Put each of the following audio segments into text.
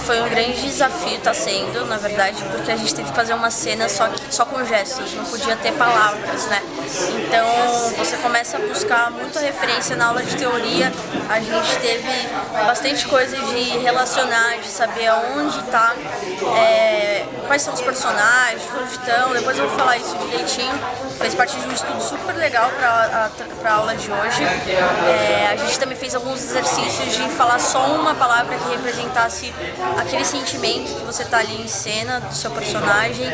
foi um grande desafio, tá sendo, na verdade, porque a gente teve que fazer uma cena só com gestos, não podia ter palavras, né? Então você começa a buscar muita referência na aula de teoria, a gente teve bastante coisa de relacionar, de saber aonde tá, quais são os personagens, onde estão, depois eu vou falar isso direitinho. Fez parte de um estudo super legal para a aula de hoje. A gente também fez alguns exercícios de falar só uma palavra que representasse aquele sentimento que você está ali em cena do seu personagem.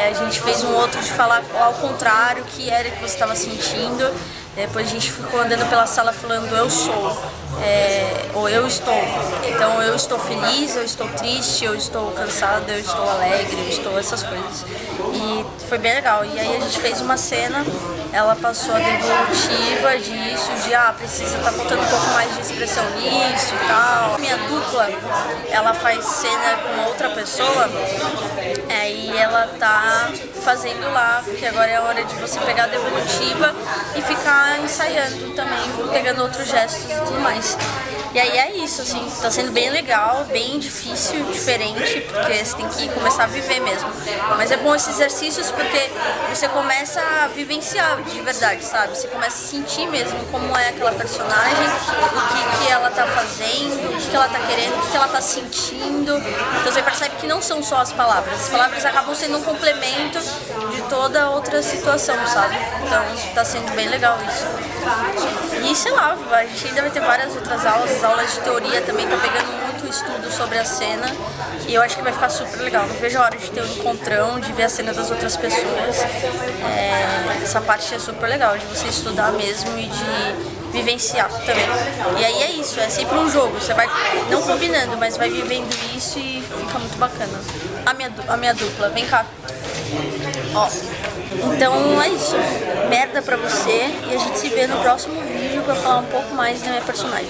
A gente fez um outro de falar ao contrário, o que era que você estava sentindo. Depois a gente ficou andando pela sala falando eu sou, ou eu estou. Então eu estou feliz, eu estou triste, eu estou cansada, eu estou alegre, eu estou essas coisas. E foi bem legal. E aí a gente fez uma cena, ela passou a devolutiva disso, precisa estar faltando um pouco mais de expressão nisso e tal. Minha dupla, ela faz cena com uma outra pessoa, e ela tá fazendo lá, porque agora é a hora de você pegar a devolutiva e ficar ensaiando também, pegando outros gestos e tudo mais. E aí é isso, assim, tá sendo bem legal, bem difícil, diferente, porque você tem que começar a viver mesmo. Mas é bom esses exercícios porque você começa a vivenciar de verdade, sabe? Você começa a sentir mesmo como é aquela personagem, o que ela tá fazendo, o que ela tá querendo, o que ela tá sentindo. Então você percebe que não são só as palavras acabam sendo um complemento de toda outra situação, sabe? Então tá sendo bem legal isso. E sei lá, a gente ainda vai ter várias outras aulas, as aulas de teoria também tá pegando muito estudo sobre a cena e eu acho que vai ficar super legal. Não vejo a hora de ter um encontrão, de ver a cena das outras pessoas. Essa parte é super legal, de você estudar mesmo e de vivenciar também. E aí é isso, é sempre um jogo, você vai não combinando, mas vai vivendo isso e fica muito bacana. A minha dupla, vem cá. Ó, então é isso. Merda pra você e a gente se vê no próximo vídeo pra falar um pouco mais da minha personagem.